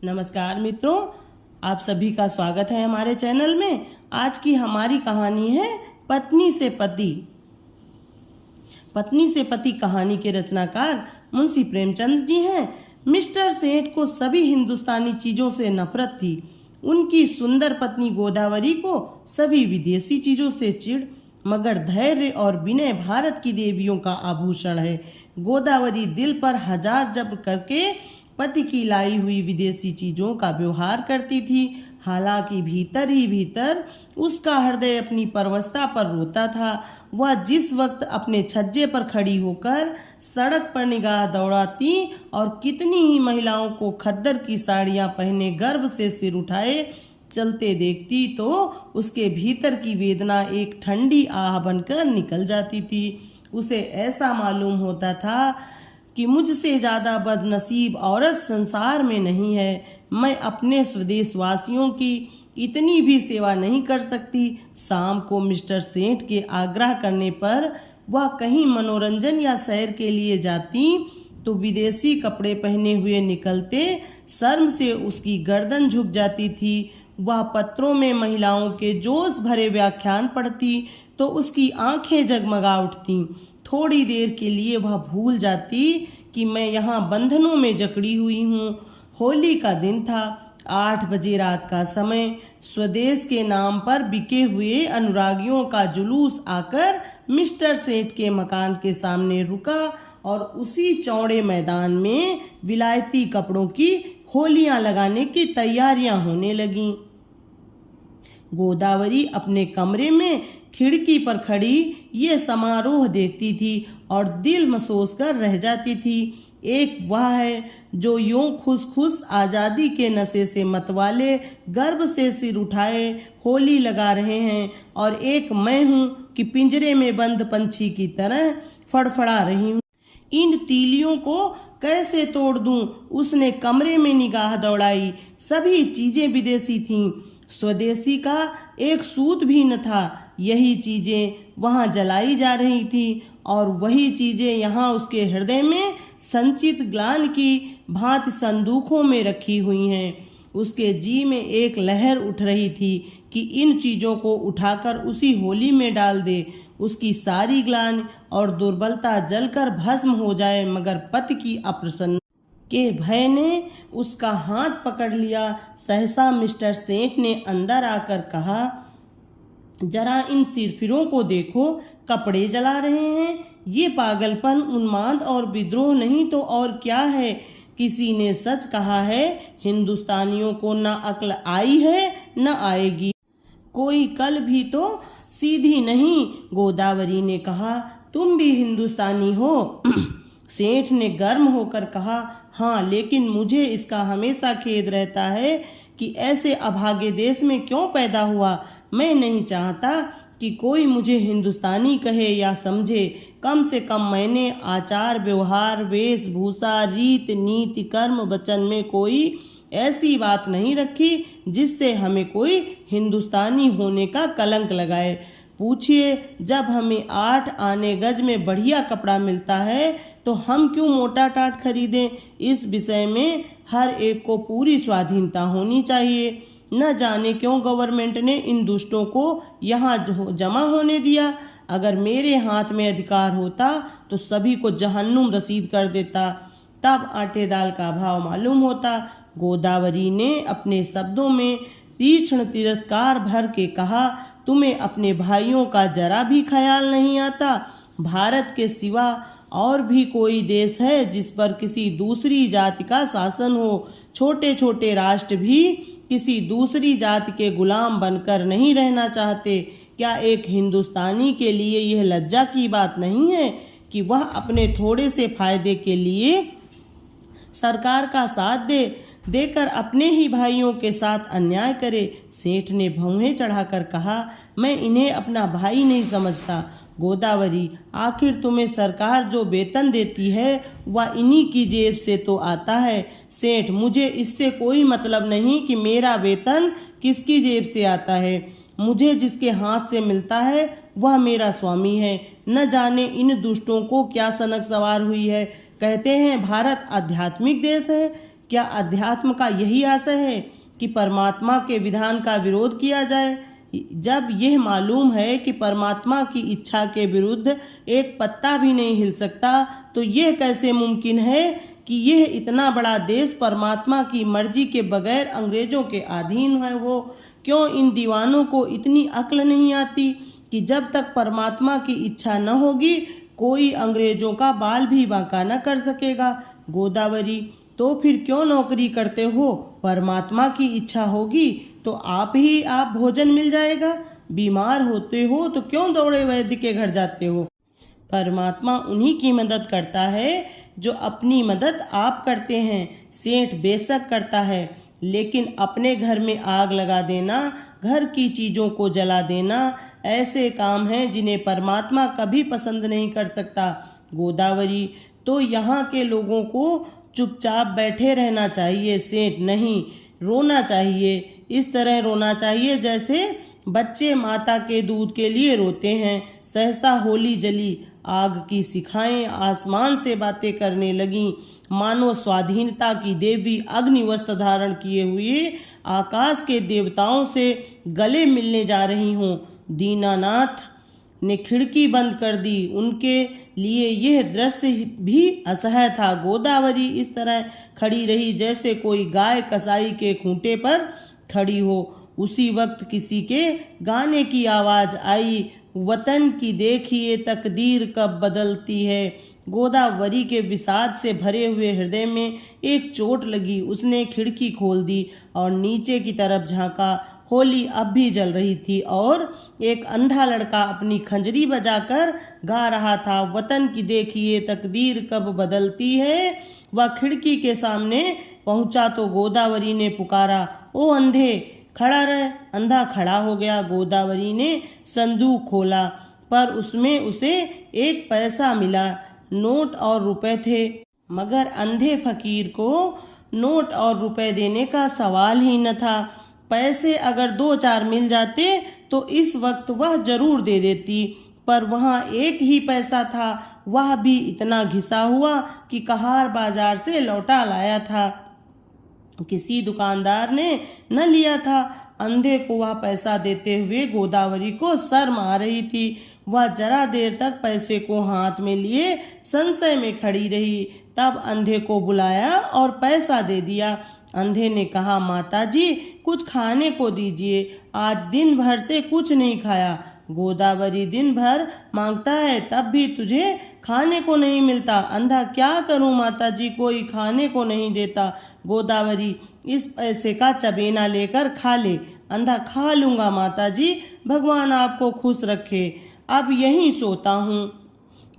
नमस्कार मित्रों, आप सभी का स्वागत है हमारे चैनल में। आज की हमारी कहानी है पत्नी से पति। पत्नी से पति कहानी के रचनाकार मुंशी प्रेमचंद जी हैं। मिस्टर सेठ को सभी हिंदुस्तानी चीजों से नफरत थी। उनकी सुंदर पत्नी गोदावरी को सभी विदेशी चीजों से चिढ़, मगर धैर्य और विनय भारत की देवियों का आभूषण है। गोदावरी दिल पर हजार जब्र करके पति की लाई हुई विदेशी चीजों का व्यवहार करती थी। हालांकि भीतर ही भीतर उसका हृदय अपनी परवस्ता पर रोता था। वह जिस वक्त अपने छज्जे पर खड़ी होकर सड़क पर निगाह दौड़ाती और कितनी ही महिलाओं को खद्दर की साड़ियां पहने गर्व से सिर उठाए चलते देखती, तो उसके भीतर की वेदना एक ठंडी आह बनकर निकल जाती थी। उसे ऐसा मालूम होता था कि मुझसे ज्यादा बदनसीब औरत संसार में नहीं है। मैं अपने स्वदेशवासियों की इतनी भी सेवा नहीं कर सकती। शाम को मिस्टर सेठ के आग्रह करने पर वह कहीं मनोरंजन या सैर के लिए जाती तो विदेशी कपड़े पहने हुए निकलते। शर्म से उसकी गर्दन झुक जाती थी। वह पत्रों में महिलाओं के जोश भरे व्याख्यान पढ़ती तो उसकी आंखें जगमगा उठती। थोड़ी देर के लिए वह भूल जाती कि मैं यहाँ बंधनों में जकड़ी हुई हूँ। होली का दिन था। 8 बजे रात का समय। स्वदेश के नाम पर बिके हुए अनुरागियों का जुलूस आकर मिस्टर सेठ के मकान के सामने रुका और उसी चौड़े मैदान में विलायती कपड़ों की होलियां लगाने की तैयारियां होने लगीं। गोदावरी अपने कमरे में खिड़की पर खड़ी ये समारोह देखती थी और दिल मसोस कर रह जाती थी। एक वह है जो यूं खुश खुश आज़ादी के नशे से मतवाले गर्व से सिर उठाए होली लगा रहे हैं, और एक मैं हूँ कि पिंजरे में बंद पंछी की तरह फड़फड़ा रही हूँ। इन तीलियों को कैसे तोड़ दूं? उसने कमरे में निगाह दौड़ाई। सभी चीजें विदेशी थीं। स्वदेशी का एक सूत भी न था। यही चीजें वहां जलाई जा रही थी और वही चीजें यहाँ उसके हृदय में संचित ग्लानि की भांति संदूकों में रखी हुई हैं। उसके जी में एक लहर उठ रही थी कि इन चीजों को उठाकर उसी होली में डाल दे। उसकी सारी ग्लानि और दुर्बलता जलकर भस्म हो जाए, मगर पति की अप्रसन्न के भय ने उसका हाथ पकड़ लिया। सहसा मिस्टर सेठ ने अंदर आकर कहा, जरा इन सिरफिरों को देखो, कपड़े जला रहे हैं। ये पागलपन, उन्माद और विद्रोह नहीं तो और क्या है? किसी ने सच कहा है, हिंदुस्तानियों को न अक्ल आई है न आएगी। कोई कल भी तो सीधी नहीं। गोदावरी ने कहा, तुम भी हिंदुस्तानी हो? सेठ ने गर्म होकर कहा, हाँ, लेकिन मुझे इसका हमेशा खेद रहता है कि ऐसे अभागे देश में क्यों पैदा हुआ। मैं नहीं चाहता कि कोई मुझे हिंदुस्तानी कहे या समझे। कम से कम मैंने आचार व्यवहार वेशभूषा रीत नीति कर्म वचन में कोई ऐसी बात नहीं रखी जिससे हमें कोई हिंदुस्तानी होने का कलंक लगाए। पूछिए, जब हमें 8 आने गज में बढ़िया कपड़ा मिलता है तो हम क्यों मोटा टाट खरीदें? इस विषय में हर एक को पूरी स्वाधीनता होनी चाहिए। न जाने क्यों गवर्नमेंट ने इन दुष्टों को यहाँ जमा होने दिया। अगर मेरे हाथ में अधिकार होता तो सभी को जहन्नुम रसीद कर देता, तब आटे दाल का भाव मालूम होता। गोदावरी ने अपने शब्दों में तीक्ष्ण तिरस्कार भर के कहा, तुम्हें अपने भाइयों का जरा भी ख्याल नहीं आता? भारत के सिवा और भी कोई देश है जिस पर किसी दूसरी जाति का शासन हो? छोटे छोटे राष्ट्र भी किसी दूसरी जाति के गुलाम बनकर नहीं रहना चाहते। क्या एक हिंदुस्तानी के लिए यह लज्जा की बात नहीं है कि वह अपने थोड़े से फायदे के लिए सरकार का साथ देकर अपने ही भाइयों के साथ अन्याय करे? सेठ ने भौहें चढ़ाकर कहा, मैं इन्हें अपना भाई नहीं समझता। गोदावरी, आखिर तुम्हें सरकार जो वेतन देती है वह इन्हीं की जेब से तो आता है। सेठ, मुझे इससे कोई मतलब नहीं कि मेरा वेतन किसकी जेब से आता है। मुझे जिसके हाथ से मिलता है वह मेरा स्वामी है। न जाने इन दुष्टों को क्या सनक सवार हुई है। कहते हैं भारत आध्यात्मिक देश है। क्या अध्यात्म का यही आशय है कि परमात्मा के विधान का विरोध किया जाए? जब यह मालूम है कि परमात्मा की इच्छा के विरुद्ध एक पत्ता भी नहीं हिल सकता, तो यह कैसे मुमकिन है कि यह इतना बड़ा देश परमात्मा की मर्जी के बगैर अंग्रेजों के अधीन है हो? क्यों इन दीवानों को इतनी अक्ल नहीं आती कि जब तक परमात्मा की इच्छा न होगी कोई अंग्रेजों का बाल भी बांका न कर सकेगा? गोदावरी, तो फिर क्यों नौकरी करते हो? परमात्मा की इच्छा होगी तो आप भोजन मिल जाएगा। बीमार होते हो तो क्यों दौड़े वैद्य के घर जाते हो? परमात्मा उन्हीं की मदद करता है जो अपनी मदद आप करते हैं। सेठ बेशक करता है, लेकिन अपने घर में आग लगा देना, घर की चीजों को जला देना ऐसे काम हैं जिन्हें परमात्मा कभी पसंद नहीं कर सकता। गोदावरी, तो यहाँ के लोगों को चुपचाप बैठे रहना चाहिए सेठ, नहीं रोना चाहिए। इस तरह रोना चाहिए जैसे बच्चे माता के दूध के लिए रोते हैं। सहसा होली जली, आग की शिखाएं आसमान से बातें करने लगीं, मानो स्वाधीनता की देवी अग्नि वस्त्र धारण किए हुए आकाश के देवताओं से गले मिलने जा रही हों। दीनानाथ ने खिड़की बंद कर दी। उनके लिए यह दृश्य भी असह्य था। गोदावरी इस तरह खड़ी रही जैसे कोई गाय कसाई के खूंटे पर खड़ी हो। उसी वक्त किसी के गाने की आवाज आई, वतन की देखिए तकदीर कब बदलती है। गोदावरी के विषाद से भरे हुए हृदय में एक चोट लगी। उसने खिड़की खोल दी और नीचे की तरफ झांका। होली अब भी जल रही थी और एक अंधा लड़का अपनी खंजरी बजाकर गा रहा था, वतन की देखिए तकदीर कब बदलती है। वह खिड़की के सामने पहुंचा तो गोदावरी ने पुकारा, ओ अंधे खड़ा रह। अंधा खड़ा हो गया। गोदावरी ने संदूक खोला, पर उसमें उसे 1 पैसा मिला। नोट और रुपए थे, मगर अंधे फकीर को नोट और रुपए देने का सवाल ही न था। पैसे अगर 2-4 मिल जाते तो इस वक्त वह जरूर दे देती, पर वहाँ 1 ही पैसा था, वह भी इतना घिसा हुआ कि कहार बाजार से लौटा लाया था। किसी दुकानदार ने न लिया था। अंधे को वह पैसा देते हुए गोदावरी को शर्म आ रही थी। वह जरा देर तक पैसे को हाथ में लिए संशय में खड़ी रही। तब अंधे को बुलाया और पैसा दे दिया। अंधे ने कहा, माताजी कुछ खाने को दीजिए, आज दिन भर से कुछ नहीं खाया। गोदावरी, दिन भर मांगता है तब भी तुझे खाने को नहीं मिलता। अंधा, क्या करूं माताजी, कोई खाने को नहीं देता। गोदावरी, इस पैसे का चबेना लेकर खा ले। अंधा, खा लूंगा माताजी, भगवान आपको खुश रखे, अब यहीं सोता हूँ।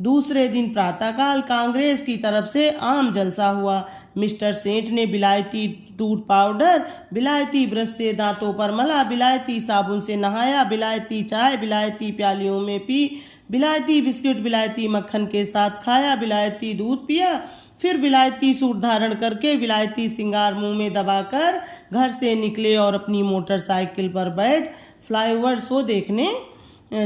दूसरे दिन प्रातःकाल कांग्रेस की तरफ से आम जलसा हुआ। मिस्टर सेठ ने बिलायती टूथ पाउडर बिलायती ब्रश से दांतों पर मला, बिलायती साबुन से नहाया, बिलायती चाय बिलायती प्यालियों में पी, बिलायती बिस्किट बिलायती मक्खन के साथ खाया, बिलायती दूध पिया, फिर विलायती सूट धारण करके विलायती सिंगार मुंह में दबाकर घर से निकले और अपनी मोटरसाइकिल पर बैठ फ्लाईओवर शो देखने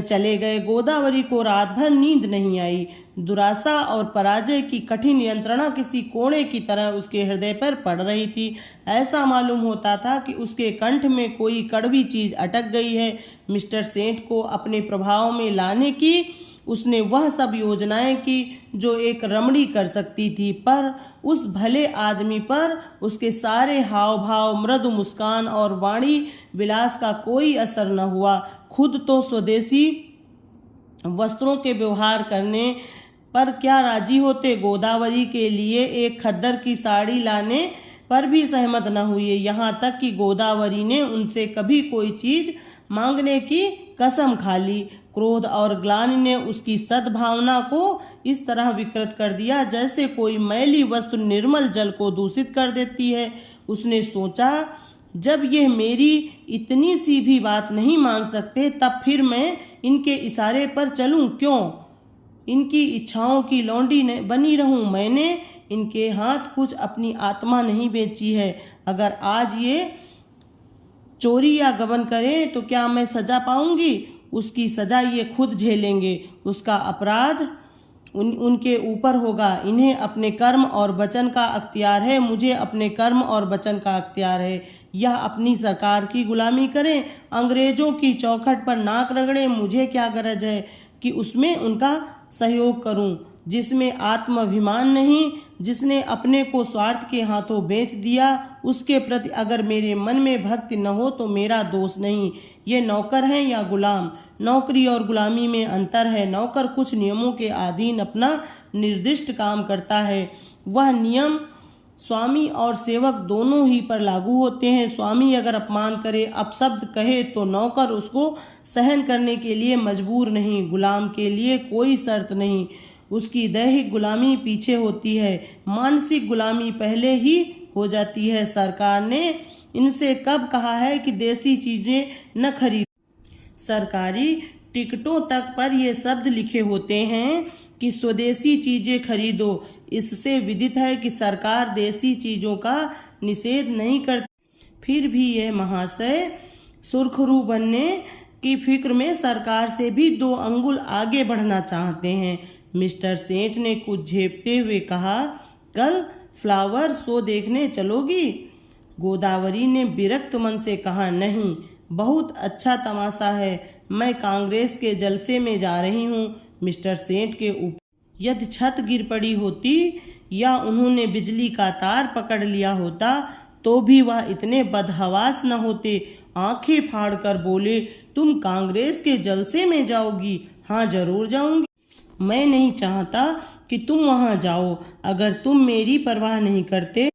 चले गए। गोदावरी को रात भर नींद नहीं आई। दुराशा और पराजय की कठिन यंत्रणा किसी कोड़े की तरह उसके हृदय पर पड़ रही थी। ऐसा मालूम होता था कि उसके कंठ में कोई कड़वी चीज अटक गई है। मिस्टर सेठ को अपने प्रभाव में लाने की उसने वह सब योजनाएं की जो एक रमणी कर सकती थी, पर उस भले आदमी पर उसके सारे हाव भाव, मृदु मुस्कान और वाणी विलास का कोई असर न हुआ। खुद तो स्वदेशी वस्त्रों के व्यवहार करने पर क्या राजी होते, गोदावरी के लिए एक खद्दर की साड़ी लाने पर भी सहमत न हुए। यहाँ तक कि गोदावरी ने उनसे कभी कोई चीज मांगने की कसम खा ली। क्रोध और ग्लानि ने उसकी सद्भावना को इस तरह विकृत कर दिया जैसे कोई मैली वस्तु निर्मल जल को दूषित कर देती है। उसने सोचा, जब यह मेरी इतनी सी भी बात नहीं मान सकते, तब फिर मैं इनके इशारे पर चलूं क्यों? इनकी इच्छाओं की लौंडी बनी रहूं। मैंने इनके हाथ कुछ अपनी आत्मा नहीं बेची है। अगर आज ये चोरी या गबन करें तो क्या मैं सजा पाऊंगी? उसकी सजा ये खुद झेलेंगे। उसका अपराध उनके ऊपर होगा। इन्हें अपने कर्म और वचन का अख्तियार है, मुझे अपने कर्म और वचन का अख्तियार है। यह अपनी सरकार की गुलामी करें, अंग्रेजों की चौखट पर नाक रगड़े, मुझे क्या गरज है कि उसमें उनका सहयोग करूं। जिसमें आत्माभिमान नहीं, जिसने अपने को स्वार्थ के हाथों बेच दिया, उसके प्रति अगर मेरे मन में भक्ति न हो तो मेरा दोष नहीं। ये नौकर हैं या गुलाम? नौकरी और गुलामी में अंतर है। नौकर कुछ नियमों के अधीन अपना निर्दिष्ट काम करता है। वह नियम स्वामी और सेवक दोनों ही पर लागू होते हैं। स्वामी अगर अपमान करे, अपशब्द कहे, तो नौकर उसको सहन करने के लिए मजबूर नहीं। गुलाम के लिए कोई शर्त नहीं, उसकी दैहिक गुलामी पीछे होती है, मानसिक गुलामी पहले ही हो जाती है। सरकार ने इनसे कब कहा है कि देसी चीजें न खरीद? सरकारी टिकटों तक पर ये शब्द लिखे होते हैं कि स्वदेशी चीजें खरीदो। इससे विदित है कि सरकार देसी चीजों का निषेध नहीं करती। फिर भी यह महाशय सुरखरू बनने की फिक्र में सरकार से भी 2 अंगुल आगे बढ़ना चाहते हैं। मिस्टर सेठ ने कुछ झेपते हुए कहा, कल फ्लावर शो देखने चलोगी? गोदावरी ने विरक्त मन से कहा, नहीं, बहुत अच्छा तमाशा है, मैं कांग्रेस के जलसे में जा रही हूँ। मिस्टर सेठ के ऊपर यदि छत गिर पड़ी होती या उन्होंने बिजली का तार पकड़ लिया होता तो भी वह इतने बदहवास न होते। आंखें फाड़कर बोले, तुम कांग्रेस के जलसे में जाओगी? हाँ, जरूर जाऊंगी। मैं नहीं चाहता कि तुम वहां जाओ। अगर तुम मेरी परवाह नहीं करते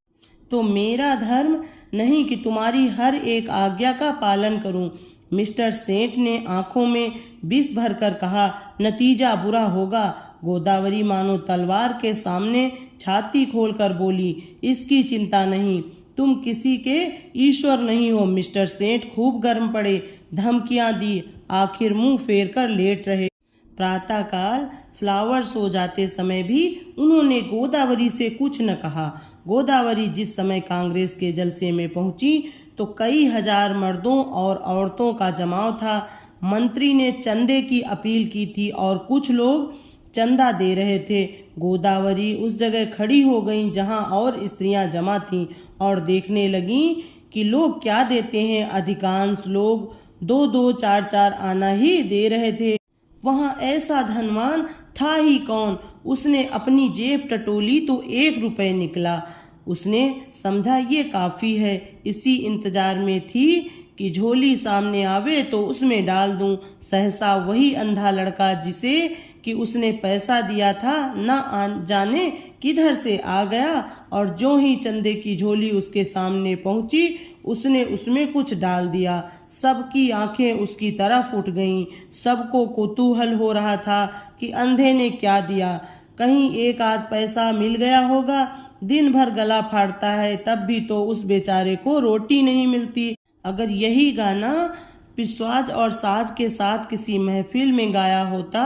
तो मेरा धर्म नहीं कि तुम्हारी हर एक आज्ञा का पालन करूं। मिस्टर सेठ ने आंखों में विष भरकर कहा, नतीजा बुरा होगा। गोदावरी मानो तलवार के सामने छाती खोलकर बोली, इसकी चिंता नहीं, तुम किसी के ईश्वर नहीं हो। मिस्टर सेठ खूब गर्म पड़े, धमकियां दी, आखिर मुंह फेर कर लेट रहे। प्रातःकाल फ्लावर सो जाते समय भी उन्होंने गोदावरी से कुछ न कहा। गोदावरी जिस समय कांग्रेस के जलसे में पहुंची तो कई हजार मर्दों और औरतों का जमाव था। मंत्री ने चंदे की अपील की थी और कुछ लोग चंदा दे रहे थे। गोदावरी उस जगह खड़ी हो गईं जहां और स्त्रियां जमा थीं और देखने लगीं कि लोग क्या देते हैं। अधिकांश लोग 2-2, 4-4 आना ही दे रहे थे। वहां ऐसा धनवान था ही कौन? उसने अपनी जेब टटोली तो 1 रुपये निकला। उसने समझा ये काफी है। इसी इंतजार में थी कि झोली सामने आवे तो उसमें डाल दूं। सहसा वही अंधा लड़का जिसे कि उसने पैसा दिया था न जाने किधर से आ गया और जो ही चंदे की झोली उसके सामने पहुंची उसने उसमें कुछ डाल दिया। सबकी आंखें उसकी तरफ उठ गईं। सबको कौतूहल हो रहा था कि अंधे ने क्या दिया, कहीं 1 आध पैसा मिल गया होगा। दिन भर गला फाड़ता है तब भी तो उस बेचारे को रोटी नहीं मिलती। अगर यही गाना पिशवाज और साज के साथ किसी महफिल में गाया होता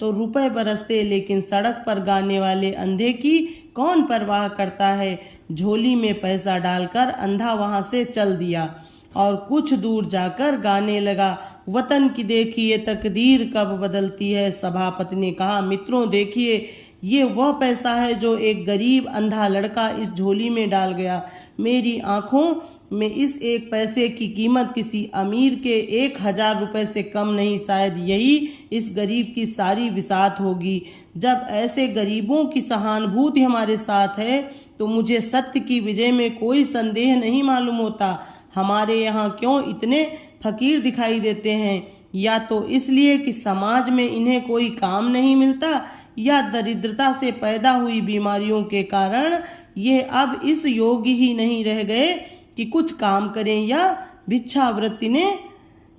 तो रुपए बरसते, लेकिन सड़क पर गाने वाले अंधे की कौन परवाह करता है। झोली में पैसा डालकर अंधा वहां से चल दिया और कुछ दूर जाकर गाने लगा, वतन की देखिए तकदीर कब बदलती है। सभापति ने कहा, मित्रों देखिए, ये वह पैसा है जो एक गरीब अंधा लड़का इस झोली में डाल गया। मेरी आंखों में इस 1 पैसे की कीमत किसी अमीर के 1000 रुपए से कम नहीं। शायद यही इस गरीब की सारी विसात होगी। जब ऐसे गरीबों की सहानुभूति हमारे साथ है तो मुझे सत्य की विजय में कोई संदेह नहीं मालूम होता। हमारे यहाँ क्यों इतने फकीर दिखाई देते हैं? या तो इसलिए कि समाज में इन्हें कोई काम नहीं मिलता, या दरिद्रता से पैदा हुई बीमारियों के कारण ये अब इस योग्य ही नहीं रह गए कि कुछ काम करें, या भिक्षावृत्ति ने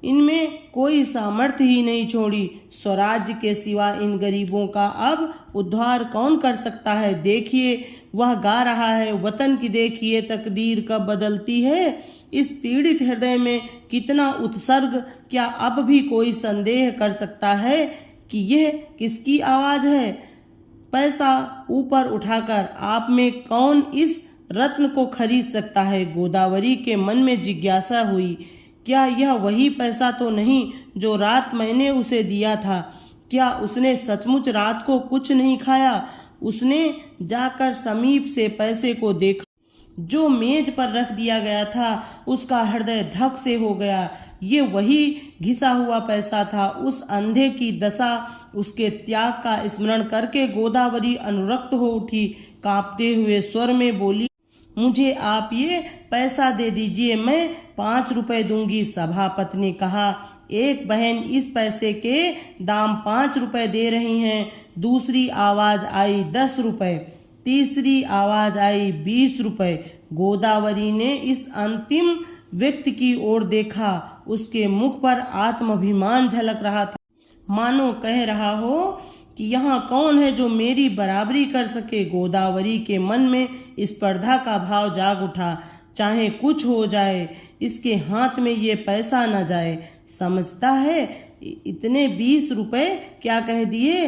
इनमें कोई सामर्थ्य ही नहीं छोड़ी। स्वराज्य के सिवा इन गरीबों का अब उद्धार कौन कर सकता है? देखिए, वह गा रहा है, वतन की देखिए तकदीर कब बदलती है। इस पीड़ित हृदय में कितना उत्सर्ग! क्या अब भी कोई संदेह कर सकता है कि यह किसकी आवाज है? पैसा ऊपर उठाकर आप में कौन इस रत्न को खरीद सकता है? गोदावरी के मन में जिज्ञासा हुई, क्या यह वही पैसा तो नहीं जो रात मैंने उसे दिया था? क्या उसने सचमुच रात को कुछ नहीं खाया? उसने जाकर समीप से पैसे को देखा जो मेज पर रख दिया गया था। उसका हृदय धक से हो गया। ये वही घिसा हुआ पैसा था। उस अंधे की दशा, उसके त्याग का स्मरण करके गोदावरी अनुरक्त हो उठी। कांपते हुए स्वर में बोली, मुझे आप ये पैसा दे दीजिए, मैं 5 रुपए दूंगी। सभापति ने कहा, एक बहन इस पैसे के दाम 5 रुपए दे रही हैं। दूसरी आवाज आई 10 रुपए, तीसरी आवाज आई 20 रुपए। गोदावरी ने इस अंतिम व्यक्ति की ओर देखा। उसके मुख पर आत्माभिमान झलक रहा था, मानो कह रहा हो कि यहाँ कौन है जो मेरी बराबरी कर सके। गोदावरी के मन में स्पर्धा का भाव जाग उठा। चाहे कुछ हो जाए, इसके हाथ में ये पैसा न जाए। समझता है इतने 20 रुपए क्या कह दिए,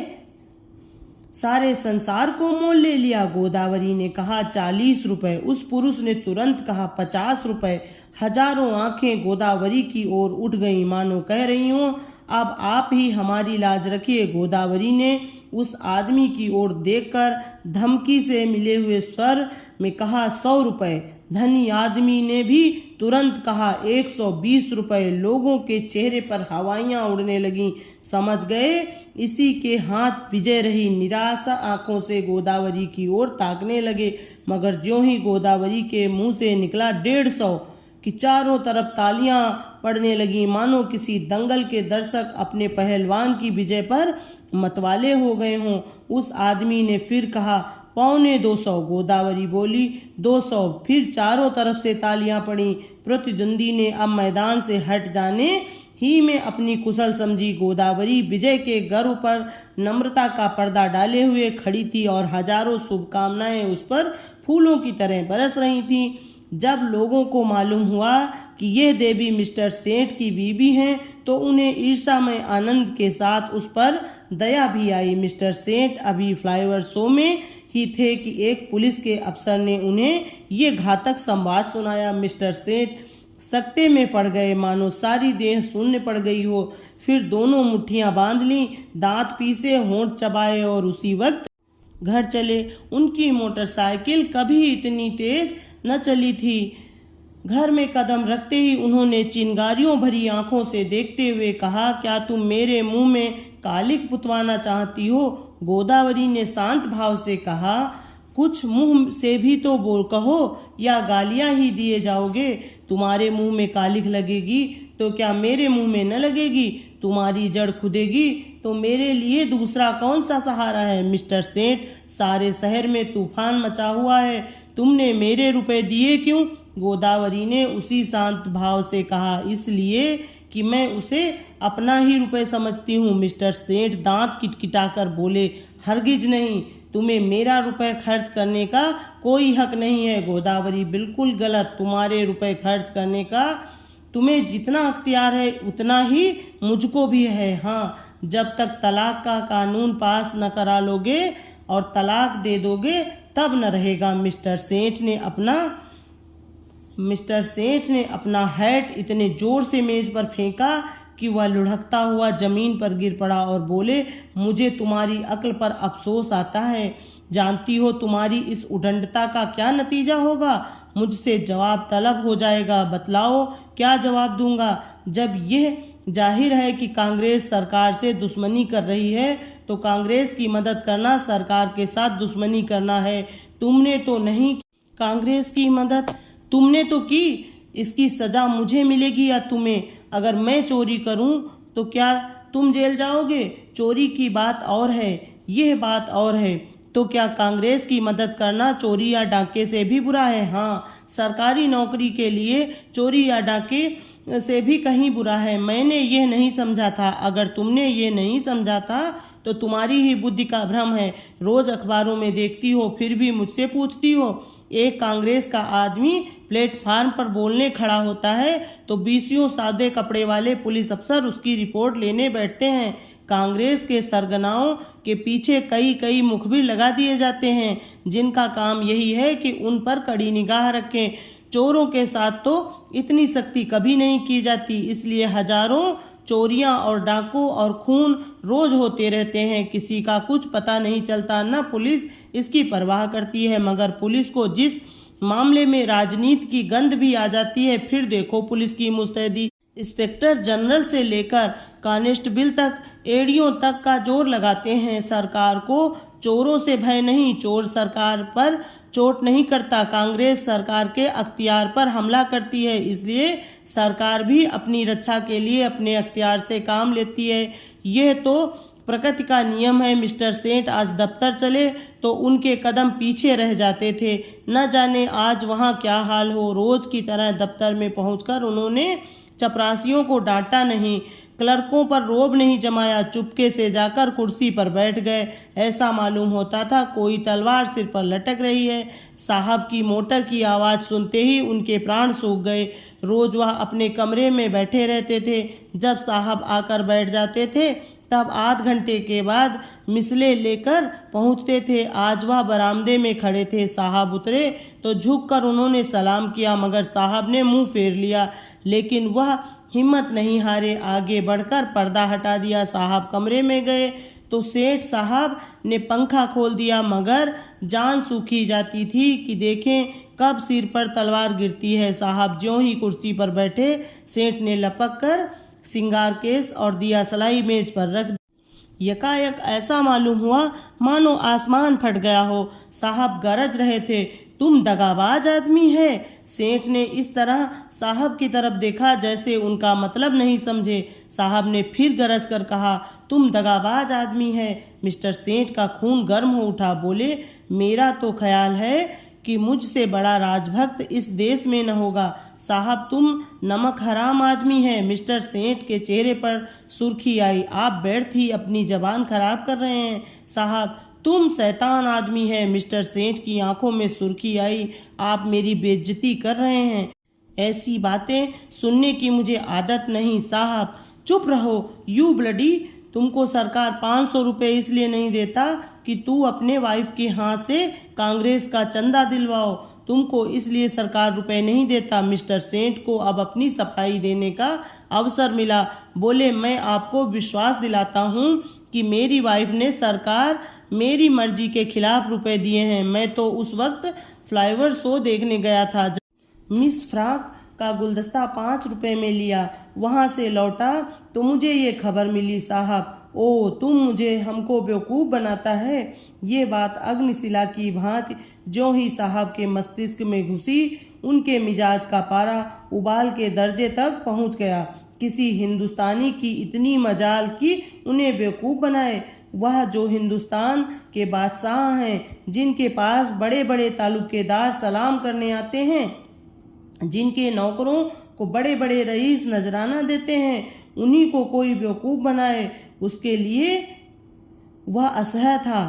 सारे संसार को मोल ले लिया। गोदावरी ने कहा 40 रुपए। उस पुरुष ने तुरंत कहा 50 रुपए। हजारों आंखें गोदावरी की ओर उठ गईं, मानो कह रही हों, अब आप ही हमारी लाज रखिए। गोदावरी ने उस आदमी की ओर देखकर धमकी से मिले हुए स्वर में कहा 100 रुपए। धनी आदमी ने भी तुरंत कहा 120 रुपए। लोगों के चेहरे पर हवाइयां उड़ने लगीं। समझ गए इसी के हाथ विजय रही। निराश आंखों से गोदावरी की ओर ताकने लगे, मगर ज्यों ही गोदावरी के मुंह से निकला 150 कि चारों तरफ तालियां पड़ने लगी, मानो किसी दंगल के दर्शक अपने पहलवान की विजय पर मतवाले हो गए हों। उस आदमी ने फिर कहा 250। गोदावरी बोली 200। फिर चारों तरफ से तालियां पड़ी। प्रतिद्वंदी ने अब मैदान से हट जाने ही में अपनी कुशल समझी। गोदावरी विजय के गर्व पर नम्रता का पर्दा डाले हुए खड़ी थी और हजारों शुभकामनाएं उस पर फूलों की तरह बरस रही थीं। जब लोगों को मालूम हुआ कि यह देवी मिस्टर सेठ की बीवी हैं, तो उन्हें ईर्ष्यामय आनंद के साथ उस पर दया भी आई। मिस्टर सेठ अभी फ्लाईओवर शो में ही थे कि एक पुलिस के अफसर ने उन्हें ये घातक संवाद सुनाया। मिस्टर सेठ सकते में पड़ गए, मानो सारी देह शून्य पड़ गई हो। फिर दोनों मुट्ठियां बांध ली, दांत पीसे, होंठ चबाए और उसी वक्त घर चले। उनकी मोटरसाइकिल कभी इतनी तेज न चली थी। घर में कदम रखते ही उन्होंने चिंगारियों भरी आंखों से देखते हुए कहा, क्या तुम मेरे मुंह में कालिक पुतवाना चाहती हो? गोदावरी ने शांत भाव से कहा, कुछ मुंह से भी तो बोल कहो, या गालियां ही दिए जाओगे? तुम्हारे मुंह में कालिक लगेगी तो क्या मेरे मुंह में न लगेगी? तुम्हारी जड़ खुदेगी तो मेरे लिए दूसरा कौन सा सहारा है? मिस्टर सेठ, सारे शहर में तूफान मचा हुआ है, तुमने मेरे रुपए दिए क्यों? गोदावरी ने उसी शांत भाव से कहा, इसलिए कि मैं उसे अपना ही रुपए समझती हूँ। मिस्टर सेठ दांत किटकिटाकर बोले, हरगिज नहीं, तुम्हें मेरा रुपए खर्च करने का कोई हक नहीं है। गोदावरी, बिल्कुल गलत। तुम्हारे रुपए खर्च करने का तुम्हें जितना अख्तियार है उतना ही मुझको भी है। हाँ, जब तक तलाक का कानून पास न करा लोगे और तलाक दे दोगे तब न रहेगा। मिस्टर सेठ ने अपना हैट इतने जोर से मेज पर फेंका कि वह लुढ़कता हुआ जमीन पर गिर पड़ा और बोले, मुझे तुम्हारी अक्ल पर अफसोस आता है। जानती हो तुम्हारी इस उद्दंडता का क्या नतीजा होगा? मुझसे जवाब तलब हो जाएगा। बतलाओ क्या जवाब दूंगा? जब यह जाहिर है कि कांग्रेस सरकार से दुश्मनी कर रही है, तो कांग्रेस की मदद करना सरकार के साथ दुश्मनी करना है। तुमने तो नहीं कांग्रेस की मदद, तुमने तो की। इसकी सजा मुझे मिलेगी या तुम्हें? अगर मैं चोरी करूं तो क्या तुम जेल जाओगे? चोरी की बात और है, यह बात और है। तो क्या कांग्रेस की मदद करना चोरी या डाके से भी बुरा है? हाँ, सरकारी नौकरी के लिए चोरी या डाके से भी कहीं बुरा है। मैंने ये नहीं समझा था। अगर तुमने ये नहीं समझा था तो तुम्हारी ही बुद्धि का भ्रम है। रोज अखबारों में देखती हो, फिर भी मुझसे पूछती हो। एक कांग्रेस का आदमी प्लेटफार्म पर बोलने खड़ा होता है तो 20 सादे कपड़े वाले पुलिस अफसर उसकी रिपोर्ट लेने बैठते हैं। कांग्रेस के सरगनाओं के पीछे कई मुखबिर लगा दिए जाते हैं, जिनका काम यही है कि उन पर कड़ी निगाह रखें। चोरों के साथ तो इतनी सख्ती कभी नहीं की जाती, इसलिए हजारों चोरियां और डाकों और खून रोज होते रहते हैं, किसी का कुछ पता नहीं चलता, न पुलिस इसकी परवाह करती है। मगर पुलिस को जिस मामले में राजनीति की गंध भी आ जाती है, फिर देखो पुलिस की मुस्तैदी। इंस्पेक्टर जनरल से लेकर कांस्टेबल तक एड़ियों तक का जोर लगाते हैं। सरकार को चोरों से भय नहीं, चोर सरकार पर चोट नहीं करता। कांग्रेस सरकार के अख्तियार पर हमला करती है, इसलिए सरकार भी अपनी रक्षा के लिए अपने अख्तियार से काम लेती है। यह तो प्रकृति का नियम है। मिस्टर सेठ आज दफ्तर चले तो उनके कदम पीछे रह जाते थे। न जाने आज वहाँ क्या हाल हो। रोज की तरह दफ्तर में पहुंचकर उन्होंने चपरासियों को डांटा नहीं, क्लर्कों पर रोब नहीं जमाया, चुपके से जाकर कुर्सी पर बैठ गए। ऐसा मालूम होता था कोई तलवार सिर पर लटक रही है। साहब की मोटर की आवाज़ सुनते ही उनके प्राण सूख गए। रोज वह अपने कमरे में बैठे रहते थे। जब साहब आकर बैठ जाते थे तब आध घंटे के बाद मिसले लेकर पहुंचते थे। आज वह बरामदे में खड़े थे। साहब उतरे तो झुककर उन्होंने सलाम किया, मगर साहब ने मुंह फेर लिया। लेकिन वह हिम्मत नहीं हारे, आगे बढ़कर पर्दा हटा दिया। साहब कमरे में गए तो सेठ साहब ने पंखा खोल दिया, मगर जान सूखी जाती थी कि देखें कब सिर पर तलवार गिरती है। साहब ज्यों ही कुर्सी पर बैठे, सेठ ने लपक कर सिंगार केस और दिया सलाई मेज पर रख। यकायक ऐसा मालूम हुआ मानो आसमान फट गया हो। साहब गरज रहे थे, तुम दगाबाज आदमी है। सेठ ने इस तरह साहब की तरफ देखा जैसे उनका मतलब नहीं समझे। साहब ने फिर गरज कर कहा, तुम दगाबाज आदमी है। मिस्टर सेठ का खून गर्म हो उठा। बोले, मेरा तो ख्याल है कि मुझसे बड़ा राजभक्त इस देश में न होगा। साहब तुम नमक हराम आदमी हैं। मिस्टर सेठ के चेहरे पर सुर्खी आई। आप व्यर्थ ही अपनी जबान खराब कर रहे हैं। साहब तुम शैतान आदमी हैं। मिस्टर सेठ की आंखों में सुर्खी आई। आप मेरी बेइज्जती कर रहे हैं। ऐसी बातें सुनने की मुझे आदत नहीं। साहब चुप रहो। यू ब्लडी, तुमको सरकार 500 रुपये इसलिए नहीं देता कि तू अपने वाइफ के हाथ से कांग्रेस का चंदा दिलवाओ। तुमको इसलिए सरकार रुपए नहीं देता। मिस्टर सेठ को अब अपनी सफाई देने का अवसर मिला। बोले, मैं आपको विश्वास दिलाता हूँ कि मेरी वाइफ ने सरकार मेरी मर्जी के खिलाफ रुपए दिए हैं। मैं तो उस वक्त फ्लाईओवर शो देखने गया था जब मिस फ्रॉक का गुलदस्ता 5 रुपए में लिया। वहां से लौटा तो मुझे ये खबर मिली। साहब, ओ तुम मुझे हमको बेवकूफ़ बनाता है। ये बात अग्निशिला की भांति ज्यों ही साहब के मस्तिष्क में घुसी, उनके मिजाज का पारा उबाल के दर्जे तक पहुंच गया। किसी हिंदुस्तानी की इतनी मजाल कि उन्हें बेवकूफ़ बनाए। वह जो हिंदुस्तान के बादशाह हैं, जिनके पास बड़े बड़े तालुकेदार सलाम करने आते हैं, जिनके नौकरों को बड़े बड़े रईस नजराना देते हैं, उन्हीं को कोई बेवकूफ़ बनाए, उसके लिए वह असह्य था।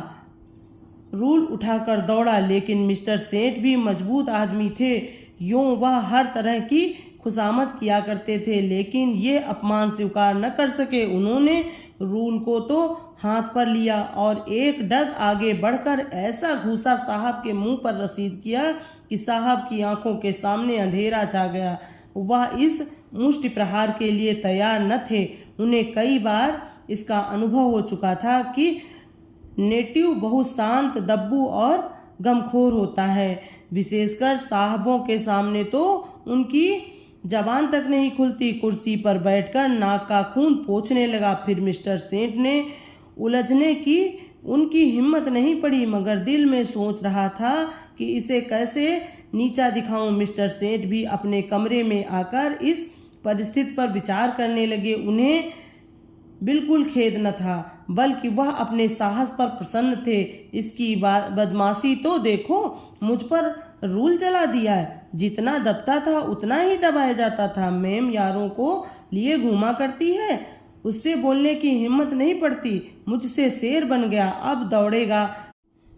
रूल उठाकर दौड़ा। लेकिन मिस्टर सेठ भी मजबूत आदमी थे। यूं वह हर तरह की खुशामद किया करते थे, लेकिन ये अपमान स्वीकार न कर सके। उन्होंने रूल को तो हाथ पर लिया और एक डग आगे बढ़कर ऐसा घूसा साहब के मुंह पर रसीद किया कि साहब की आंखों के सामने अंधेरा छा गया। वह इस मुष्टि प्रहार के लिए तैयार न थे। उन्हें कई बार इसका अनुभव हो चुका था कि नेटिव बहुत शांत, दब्बू और गमखोर होता है। विशेषकर साहबों के सामने तो उनकी जबान तक नहीं खुलती। कुर्सी पर बैठकर नाक का खून पोंछने लगा। फिर मिस्टर सेठ ने उलझने की उनकी हिम्मत नहीं पड़ी, मगर दिल में सोच रहा था कि इसे कैसे नीचा दिखाऊं। मिस्टर सेठ भी अपने कमरे में आकर इस परिस्थिति पर विचार करने लगे। उन्हें बिल्कुल खेद न था, बल्कि वह अपने साहस पर प्रसन्न थे। इसकी बदमाशी तो देखो, मुझ पर रूल चला दिया है। जितना दबता था उतना ही दबाया जाता था। मैम यारों को लिए घूमा करती है, उससे बोलने की हिम्मत नहीं पड़ती। मुझसे शेर बन गया, अब दौड़ेगा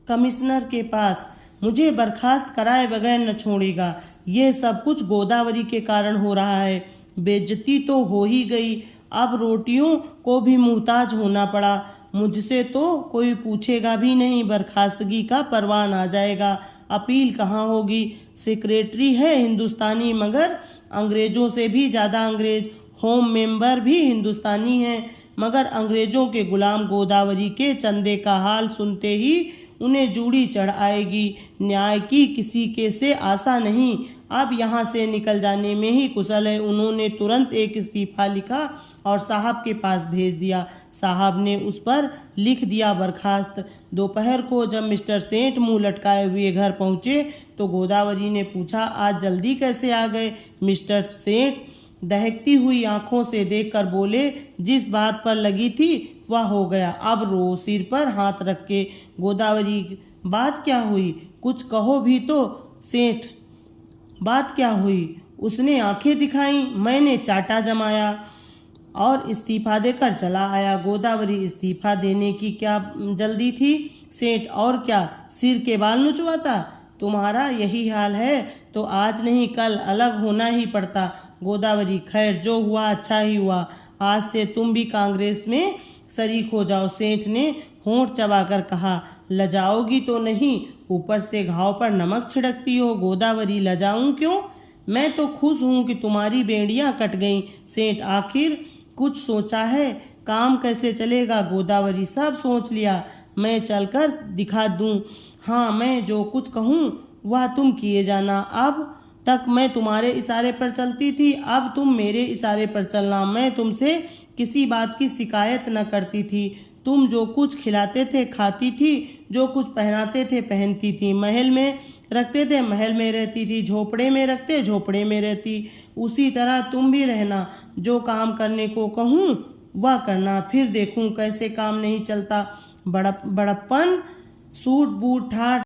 कमिश्नर के पास, मुझे बर्खास्त कराए बगैर न छोड़ेगा। यह सब कुछ गोदावरी के कारण हो रहा है। बेइज्जती तो हो ही गई, अब रोटियों को भी मुहताज होना पड़ा। मुझसे तो कोई पूछेगा भी नहीं। बर्खास्तगी का परवान आ जाएगा। अपील कहाँ होगी? सेक्रेटरी है हिंदुस्तानी, मगर अंग्रेजों से भी ज़्यादा अंग्रेज। होम मेंबर भी हिंदुस्तानी हैं, मगर अंग्रेजों के गुलाम गोदावरी के चंदे का हाल सुनते ही उन्हें जूड़ी चढ़ आएगी। न्याय की किसी के से आशा नहीं, अब यहाँ से निकल जाने में ही कुशल है। उन्होंने तुरंत एक इस्तीफा लिखा और साहब के पास भेज दिया। साहब ने उस पर लिख दिया बर्खास्त। दोपहर को जब मिस्टर सेठ मुंह लटकाए हुए घर पहुंचे तो गोदावरी ने पूछा, आज जल्दी कैसे आ गए? मिस्टर सेठ दहकती हुई आंखों से देखकर बोले, जिस बात पर लगी थी वह हो गया, अब रो। सिर पर हाथ रख के गोदावरी, बात क्या हुई? कुछ कहो भी तो। सेठ, बात क्या हुई? उसने आंखें दिखाई, मैंने चाटा जमाया और इस्तीफा देकर चला आया। गोदावरी, इस्तीफा देने की क्या जल्दी थी? सेठ, और क्या, सिर के बाल नुचवाता? तुम्हारा यही हाल है तो आज नहीं कल अलग होना ही पड़ता। गोदावरी, खैर जो हुआ अच्छा ही हुआ, आज से तुम भी कांग्रेस में शरीक हो जाओ। सेठ ने होंठ चबाकर कहा, लजाओगी तो नहीं, ऊपर से घाव पर नमक छिड़कती हो। गोदावरी, लजाऊं क्यों? मैं तो खुश हूं कि तुम्हारी बेड़ियां कट गईं। सेठ, आखिर कुछ सोचा है? काम कैसे चलेगा? गोदावरी, सब सोच लिया, मैं चलकर दिखा दूं। हाँ, मैं जो कुछ कहूँ वह तुम किए जाना। अब तक मैं तुम्हारे इशारे पर चलती थी, अब तुम मेरे इशारे पर चलना। मैं तुमसे किसी बात की शिकायत न करती थी। तुम जो कुछ खिलाते थे खाती थी, जो कुछ पहनाते थे पहनती थी। महल में रखते थे महल में रहती थी, झोपड़े में रखते झोपड़े में रहती। उसी तरह तुम भी रहना। जो काम करने को कहूँ वह करना, फिर देखूं कैसे काम नहीं चलता। बड़प्पन, सूट बूट ठाट